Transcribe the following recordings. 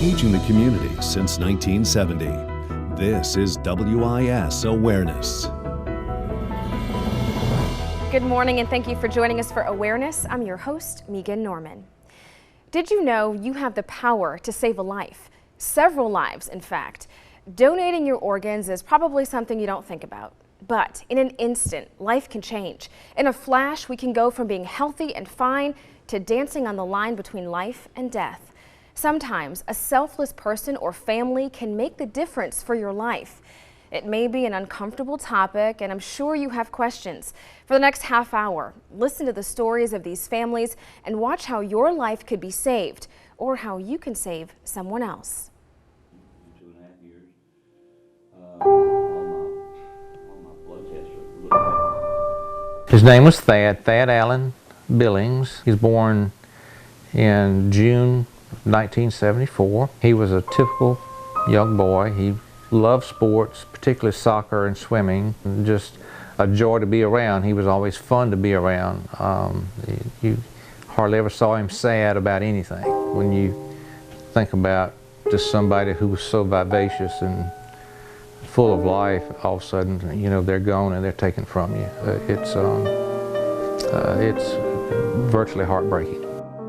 engaging the community since 1970. This is WIS Awareness. Good morning and thank you for joining us for Awareness. I'm your host, Megan Norman. Did you know you have the power to save a life? Several lives, in fact. Donating your organs is probably something you don't think about. But in an instant, life can change. In a flash, we can go from being healthy and fine to dancing on the line between life and death. Sometimes a selfless person or family can make the difference for your life. It may be an uncomfortable topic, and I'm sure you have questions. For the next half hour, listen to the stories of these families and watch how your life could be saved or how you can save someone else. 2.5 years. All my blood tests are His name was Thad Allen Billings. He was born in June 1974. He was a typical young boy. He loved sports, particularly soccer and swimming. Just a joy to be around. He was always fun to be around. You hardly ever saw him sad about anything. When you think about just somebody who was so vivacious and full of life, all of a sudden, you know, they're gone and they're taken from you. It's virtually heartbreaking.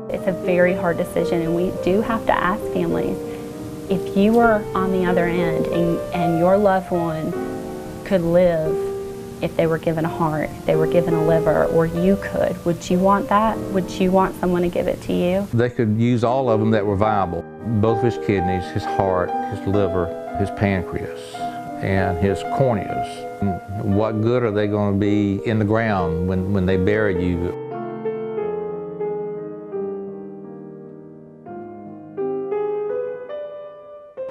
It's a very hard decision, and we do have to ask families, if you were on the other end and your loved one could live if they were given a heart, if they were given a liver, or you could, would you want that? Would you want someone to give it to you? They could use all of them that were viable. Both his kidneys, his heart, his liver, his pancreas, and his corneas. What good are they going to be in the ground when they bury you?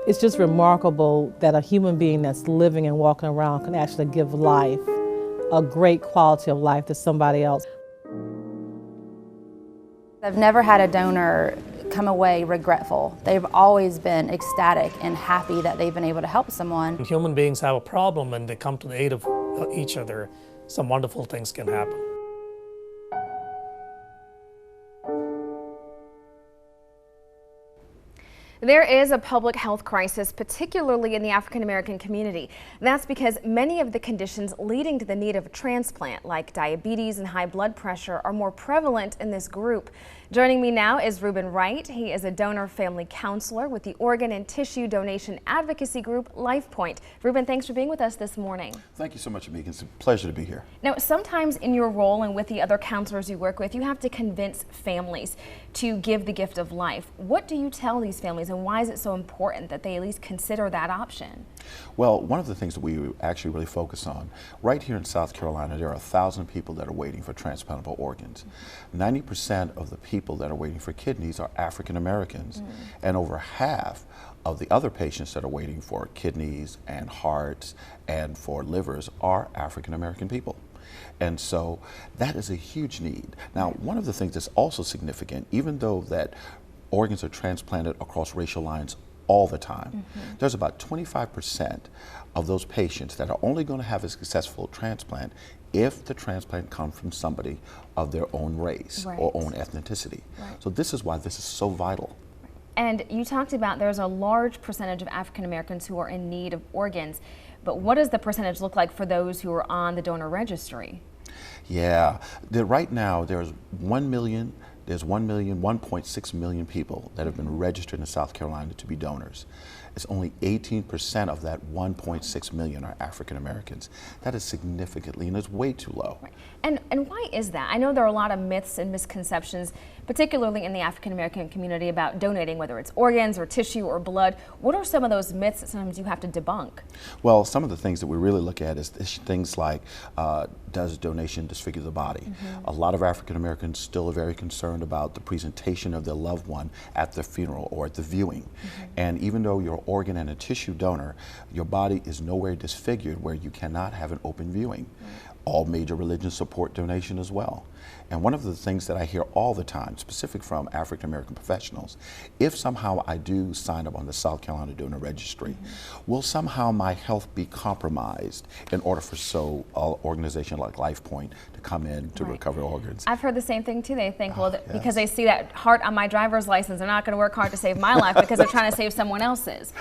It's just remarkable that a human being that's living and walking around can actually give life, a great quality of life to somebody else. I've never had a donor come away regretful. They've always been ecstatic and happy that they've been able to help someone. When human beings have a problem and they come to the aid of each other, some wonderful things can happen. There is a public health crisis, particularly in the African American community. That's because many of the conditions leading to the need of a transplant, like diabetes and high blood pressure, are more prevalent in this group. Joining me now is Reuben Wright. He is a donor family counselor with the organ and tissue donation advocacy group LifePoint. Reuben, thanks for being with us this morning. Thank you so much, Megan. It's a pleasure to be here. Now, sometimes in your role and with the other counselors you work with, you have to convince families to give the gift of life. What do you tell these families, and why is it so important that they at least consider that option? Well, one of the things that we actually really focus on, right here in South Carolina, there are 1,000 people that are waiting for transplantable organs. 90% of the people that are waiting for kidneys are African Americans, and over half of the other patients that are waiting for kidneys and hearts and for livers are African American people. And so that is a huge need. Now, one of the things that's also significant, even though that organs are transplanted across racial lines all the time, there's about 25% of those patients that are only going to have a successful transplant if the transplant comes from somebody of their own race or own ethnicity. So this is why this is so vital. And you talked about there's a large percentage of African Americans who are in need of organs, but what does the percentage look like for those who are on the donor registry? Yeah, right now there's 1.6 million people that have been registered in South Carolina to be donors. It's only 18% of that 1.6 million are African Americans. That is significantly, and it's way too low. And why is that? I know there are a lot of myths and misconceptions, particularly in the African American community, about donating, whether it's organs or tissue or blood. What are some of those myths that sometimes you have to debunk? Well, some of the things that we really look at is things like, does donation disfigure the body? A lot of African Americans still are very concerned about the presentation of their loved one at the funeral or at the viewing. And even though you're an organ and a tissue donor, your body is nowhere disfigured where you cannot have an open viewing. All major religions support donation as well. And one of the things that I hear all the time, specific from African American professionals, if somehow I do sign up on the South Carolina Donor Registry, will somehow my health be compromised in order for an organization like LifePoint to come in to recover organs? I've heard the same thing too. They think, well, because they see that heart on my driver's license, they're not going to work hard to save my life because they're trying to save someone else's.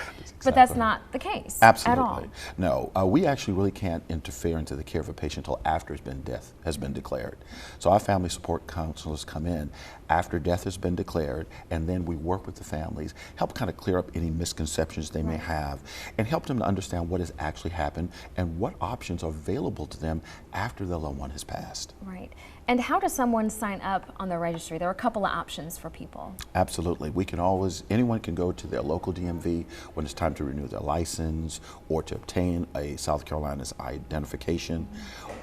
But that's not the case at all. No, we actually really can't interfere into the care of a patient until after death has been declared. So our family support counselors come in after death has been declared, and then we work with the families, help kind of clear up any misconceptions they may have, and help them to understand what has actually happened and what options are available to them after their loved one has passed. Right. And how does someone sign up on the registry? There are a couple of options for people. Absolutely. We can always, anyone can go to their local DMV when it's time to renew their license or to obtain a South Carolina's identification,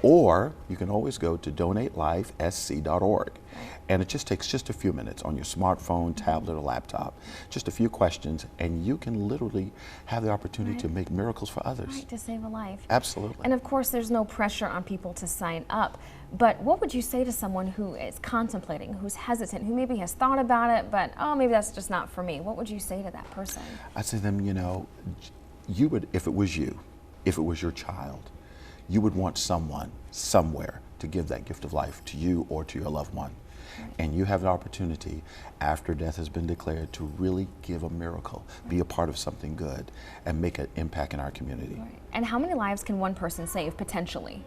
or you can always go to donatelifesc.org. And it just takes just a few minutes on your smartphone, tablet, or laptop, just a few questions, and you can literally have the opportunity to make miracles for others. Right, to save a life. Absolutely. And of course, there's no pressure on people to sign up. But what would you say to someone who is contemplating, who's hesitant, who maybe has thought about it, but, oh, maybe that's just not for me? What would you say to that person? I'd say to them, you know, you would, if it was you, if it was your child, you would want someone, somewhere, to give that gift of life to you or to your loved one. And you have the opportunity, after death has been declared, to really give a miracle, be a part of something good, and make an impact in our community. Right. And how many lives can one person save, potentially?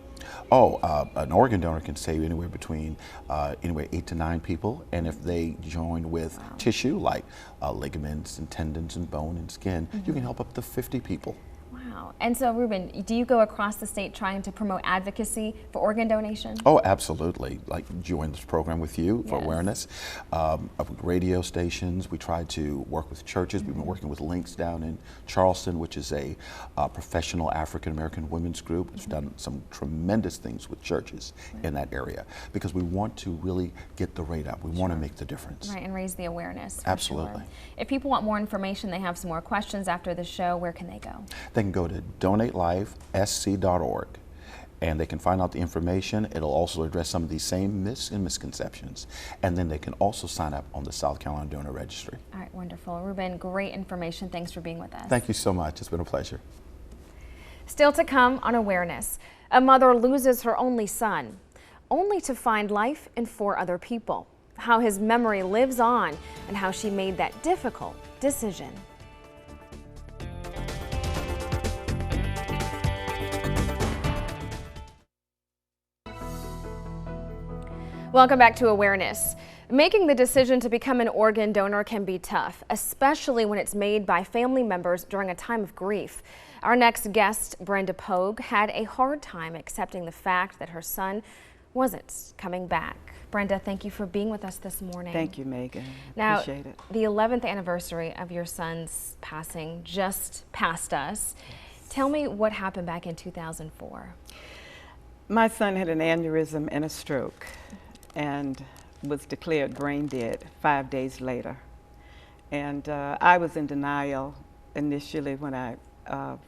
An organ donor can save anywhere between 8 to 9 people, and if they join with tissue, like ligaments and tendons and bone and skin, you can help up to 50 people. Wow. And so, Ruben, do you go across the state trying to promote advocacy for organ donation? Oh, absolutely. Like join this program with you for awareness. With radio stations, we try to work with churches. We've been working with Links down in Charleston, which is a professional African American women's group. It's done some tremendous things with churches in that area because we want to really get the rate up. We want to make the difference. Right, and raise the awareness. Absolutely. Sure. If people want more information, they have some more questions after the show, where can they go? They can go to donatelifesc.org, and they can find out the information. It'll also address some of these same myths and misconceptions, and then they can also sign up on the South Carolina Donor Registry. All right, wonderful. Ruben, great information. Thanks for being with us. Thank you so much. It's been a pleasure. Still to come on Awareness, a mother loses her only son, only to find life in 4 other people. How his memory lives on and how she made that difficult decision. Welcome back to Awareness. Making the decision to become an organ donor can be tough, especially when it's made by family members during a time of grief. Our next guest, Brenda Pogue, had a hard time accepting the fact that her son wasn't coming back. Brenda, thank you for being with us this morning. Thank you, Megan. Now, appreciate it. The 11th anniversary of your son's passing just passed us. Tell me what happened back in 2004. My son had an aneurysm and a stroke and was declared brain dead 5 days later. And I was in denial initially when I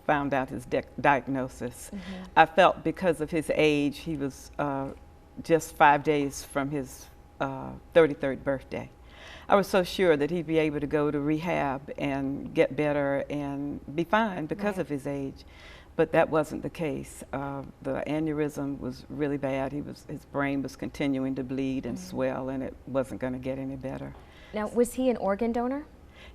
found out his diagnosis. I felt because of his age, he was just 5 days from his 33rd birthday. I was so sure that he'd be able to go to rehab and get better and be fine because of his age. But that wasn't the case. The aneurysm was really bad. His brain was continuing to bleed and swell, and it wasn't going to get any better. Now, was he an organ donor?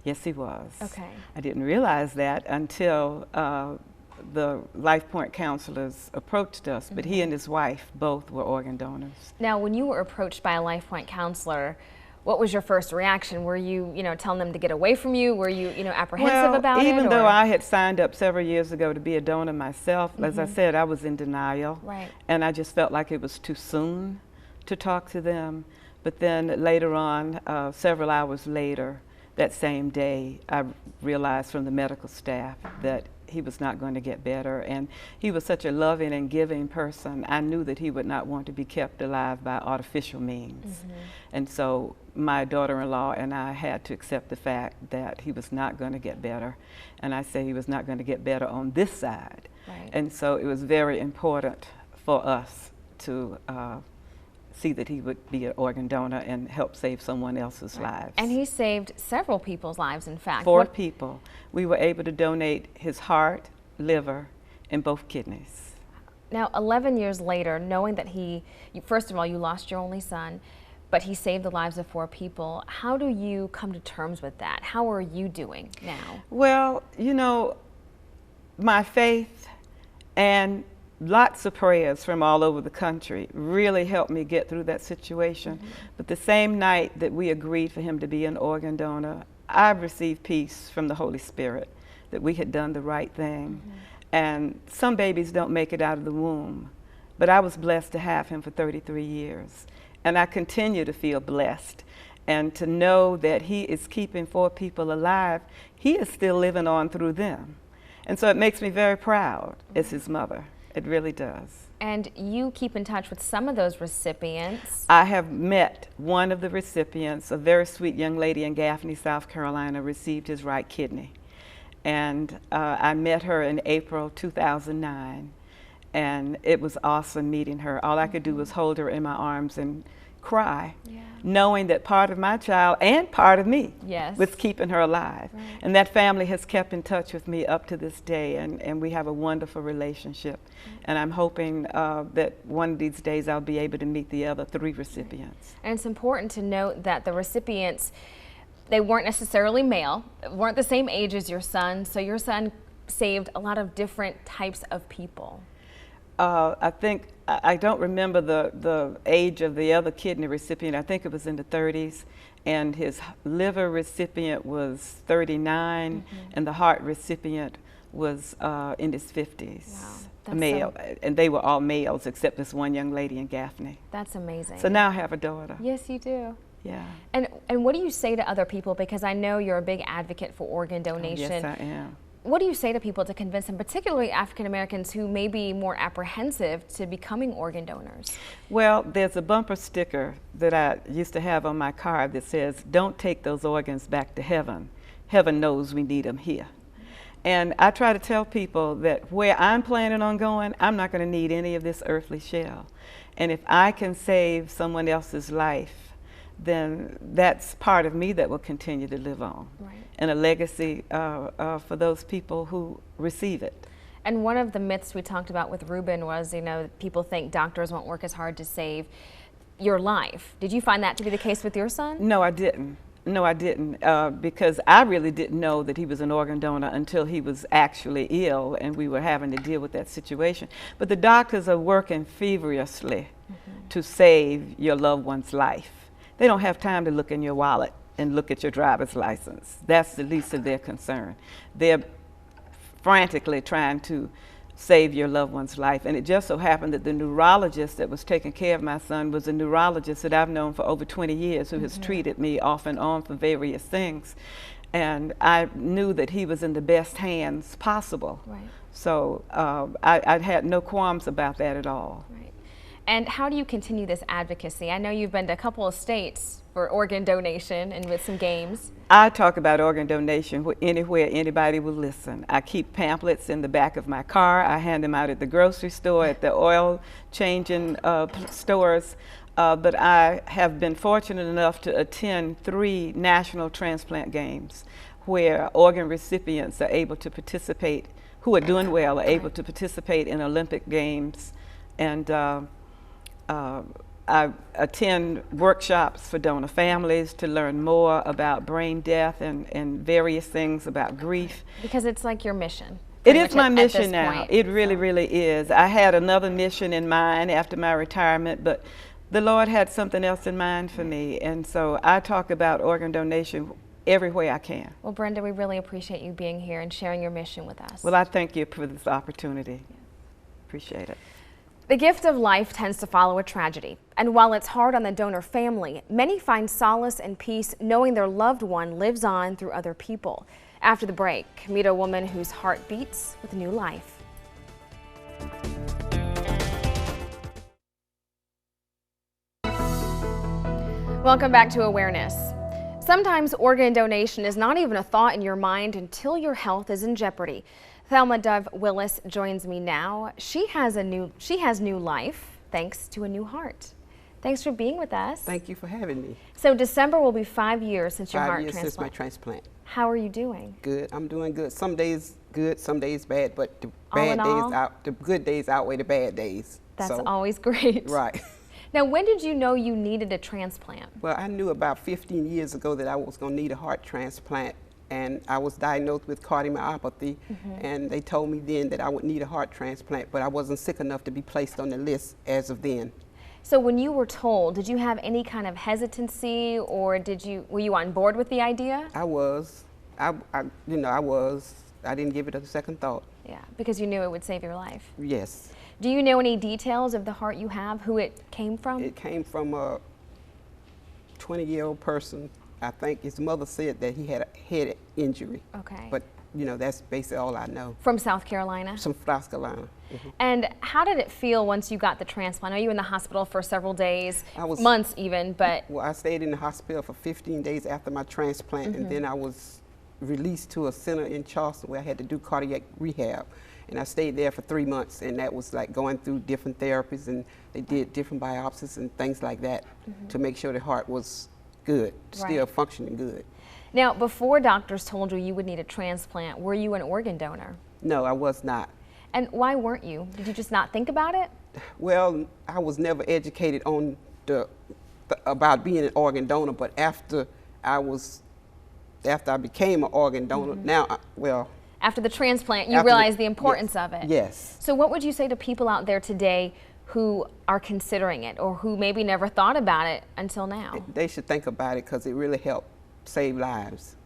Yes, he was. Okay. I didn't realize that until the LifePoint counselors approached us, but he and his wife both were organ donors. Now, when you were approached by a LifePoint counselor, what was your first reaction? Were you, telling them to get away from you? Were you, apprehensive about it? Even though I had signed up several years ago to be a donor myself, as I said, I was in denial. Right. And I just felt like it was too soon to talk to them. But then later on, several hours later, that same day, I realized from the medical staff that he was not going to get better. And he was such a loving and giving person. I knew that he would not want to be kept alive by artificial means. And so my daughter-in-law and I had to accept the fact that he was not going to get better. And I say he was not going to get better on this side. Right. And so it was very important for us to see that he would be an organ donor and help save someone else's lives. And he saved several people's lives, in fact. 4 people. We were able to donate his heart, liver, and both kidneys. Now, 11 years later, knowing that first of all, you lost your only son, but he saved the lives of 4 people. How do you come to terms with that? How are you doing now? Well, you know, my faith and lots of prayers from all over the country really helped me get through that situation. But the same night that we agreed for him to be an organ donor, I received peace from the Holy Spirit that we had done the right thing. And some babies don't make it out of the womb, but I was blessed to have him for 33 years. And I continue to feel blessed. And to know that he is keeping 4 people alive, he is still living on through them. And so it makes me very proud as his mother. It really does. And you keep in touch with some of those recipients. I have met one of the recipients, a very sweet young lady in Gaffney, South Carolina, received his right kidney. And I met her in April 2009. And it was awesome meeting her. All I could do was hold her in my arms and cry, knowing that part of my child and part of me was keeping her alive. And that family has kept in touch with me up to this day, and we have a wonderful relationship. And I'm hoping that one of these days I'll be able to meet the other 3 recipients. And it's important to note that the recipients, they weren't necessarily male, weren't the same age as your son, so your son saved a lot of different types of people. I think, I don't remember the age of the other kidney recipient. I think it was in the 30s, and his liver recipient was 39, and the heart recipient was in his 50s. Wow. Male, and they were all males except this one young lady in Gaffney. That's amazing. So now I have a daughter. Yes, you do. Yeah. And what do you say to other people, because I know you're a big advocate for organ donation. Yes, I am. What do you say to people to convince them, particularly African Americans who may be more apprehensive to becoming organ donors? Well, there's a bumper sticker that I used to have on my car that says, "Don't take those organs back to heaven. Heaven knows we need them here." And I try to tell people that where I'm planning on going, I'm not going to need any of this earthly shell. And if I can save someone else's life, then that's part of me that will continue to live on. And a legacy for those people who receive it. And one of the myths we talked about with Ruben was, you know, people think doctors won't work as hard to save your life. Did you find that to be the case with your son? No, I didn't. No, I didn't, because I really didn't know that he was an organ donor until he was actually ill and we were having to deal with that situation. But the doctors are working feverishly to save your loved one's life. They don't have time to look in your wallet and look at your driver's license. That's the least of their concern. They're frantically trying to save your loved one's life. And it just so happened that the neurologist that was taking care of my son was a neurologist that I've known for over 20 years who has treated me off and on for various things. And I knew that he was in the best hands possible. So I had no qualms about that at all. And how do you continue this advocacy? I know you've been to a couple of states for organ donation and with some games. I talk about organ donation anywhere anybody will listen. I keep pamphlets in the back of my car. I hand them out at the grocery store, at the oil changing stores. But I have been fortunate enough to attend 3 national transplant games where organ recipients are able to participate, who are doing well, are able to participate in Olympic Games. And I attend workshops for donor families to learn more about brain death and various things about grief. Because it's like your mission. It is my mission now. It really, really is. I had another mission in mind after my retirement, but the Lord had something else in mind for me. And so I talk about organ donation every way I can. Well, Brenda, we really appreciate you being here and sharing your mission with us. Well, I thank you for this opportunity. Appreciate it. The gift of life tends to follow a tragedy, and while it's hard on the donor family, many find solace and peace knowing their loved one lives on through other people. After the break, meet a woman whose heart beats with new life. Welcome back to Awareness. Sometimes organ donation is not even a thought in your mind until your health is in jeopardy. Thelma Dove Willis joins me now. She has new life thanks to a new heart. Thank Thanks for being with us. Thank you for having me. So December will be 5 years since your 5 heart years transplant. since my transplant. How are you doing? Good. I'm doing good. Some days good, some days bad, but the All in bad days all? the good days outweigh the bad days. That's So, always great. right. Now, when did you know you needed a transplant? Well, I knew about 15 years ago that I was going to need a heart transplant, and I was diagnosed with cardiomyopathy, and they told me then that I would need a heart transplant, but I wasn't sick enough to be placed on the list as of then. So when you were told, did you have any kind of hesitancy, or were you on board with the idea? I was. I was. I didn't give it a second thought. Yeah, because you knew it would save your life. Yes. Do you know any details of the heart you have, who it came from? It came from a 20-year-old person. I think his mother said that he had a head injury. Okay. But, that's basically all I know. From South Carolina? From South Carolina. And how did it feel once you got the transplant? Are you in the hospital for several days, months even, but? Well, I stayed in the hospital for 15 days after my transplant, and then I was released to a center in Charleston where I had to do cardiac rehab. And I stayed there for 3 months, and that was like going through different therapies, and they did different biopsies and things like that to make sure the heart was good, still functioning good. Now, before doctors told you would need a transplant, were you an organ donor? No, I was not. And why weren't you? Did you just not think about it? Well, I was never educated on about being an organ donor, but after I became an organ donor, after the transplant, you realized the importance of it. Yes. So what would you say to people out there today who are considering it, or who maybe never thought about it until now? They should think about it because it really helped save lives.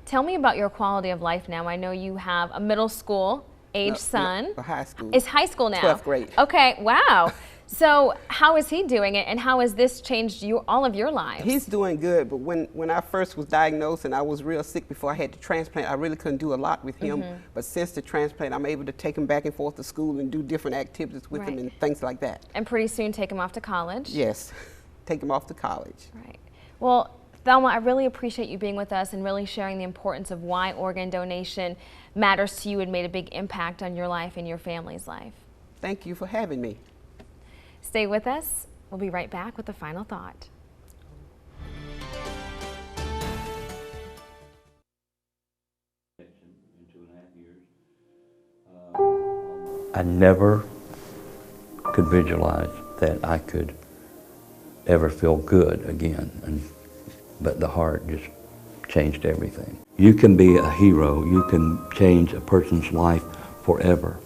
Tell me about your quality of life now. I know you have a middle school age son. No, high school. It's high school now. 12th grade. Okay, wow. So how is he doing it, and how has this changed all of your lives? He's doing good, but when I first was diagnosed and I was real sick before I had the transplant, I really couldn't do a lot with him. But since the transplant, I'm able to take him back and forth to school and do different activities with him and things like that. And pretty soon take him off to college? Yes, take him off to college. Right. Well, Thelma, I really appreciate you being with us and really sharing the importance of why organ donation matters to you and made a big impact on your life and your family's life. Thank you for having me. Stay with us. We'll be right back with the final thought. I never could visualize that I could ever feel good again, but the heart just changed everything. You can be a hero. You can change a person's life forever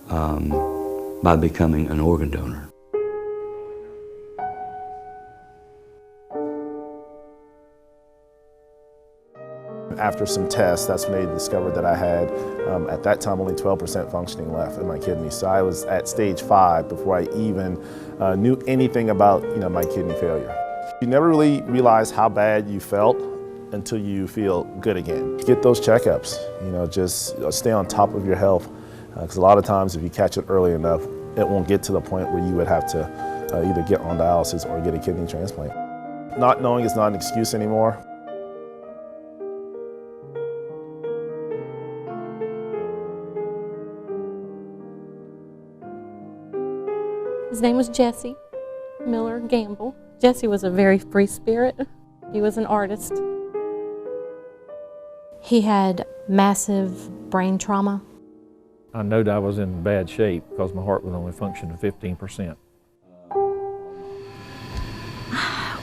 by becoming an organ donor. After some tests, that's when they discovered that I had, at that time, only 12% functioning left in my kidney. So I was at stage 5 before I even knew anything about, my kidney failure. You never really realize how bad you felt until you feel good again. Get those checkups, just stay on top of your health. Because a lot of times if you catch it early enough, it won't get to the point where you would have to either get on dialysis or get a kidney transplant. Not knowing is not an excuse anymore. His name was Jesse Miller Gamble. Jesse was a very free spirit. He was an artist. He had massive brain trauma. I knew that I was in bad shape because my heart was only functioning 15%.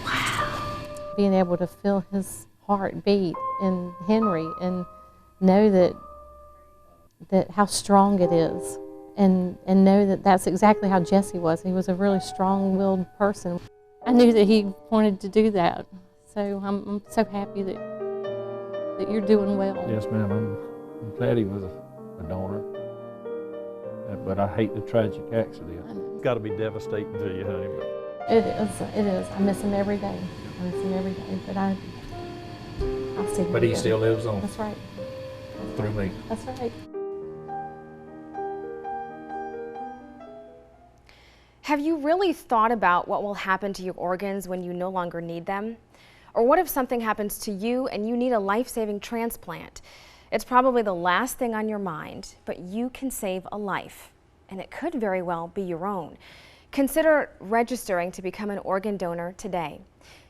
Wow. Being able to feel his heart beat in Henry and know that how strong it is, and know that that's exactly how Jesse was. He was a really strong-willed person. I knew that he wanted to do that, so I'm so happy that you're doing well. Yes, ma'am. I'm glad he was a donor. But I hate the tragic accident. It's got to be devastating to you, honey. It is. I miss him every day. But I'll see him. But he still lives on. That's right. Through me. That's right. Have you really thought about what will happen to your organs when you no longer need them? Or what if something happens to you and you need a life-saving transplant? It's probably the last thing on your mind, but you can save a life, and it could very well be your own. Consider registering to become an organ donor today.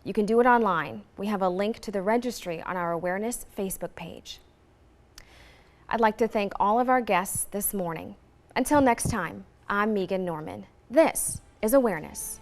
You can do it online. We have a link to the registry on our Awareness Facebook page. I'd like to thank all of our guests this morning. Until next time, I'm Megan Norman. This is Awareness.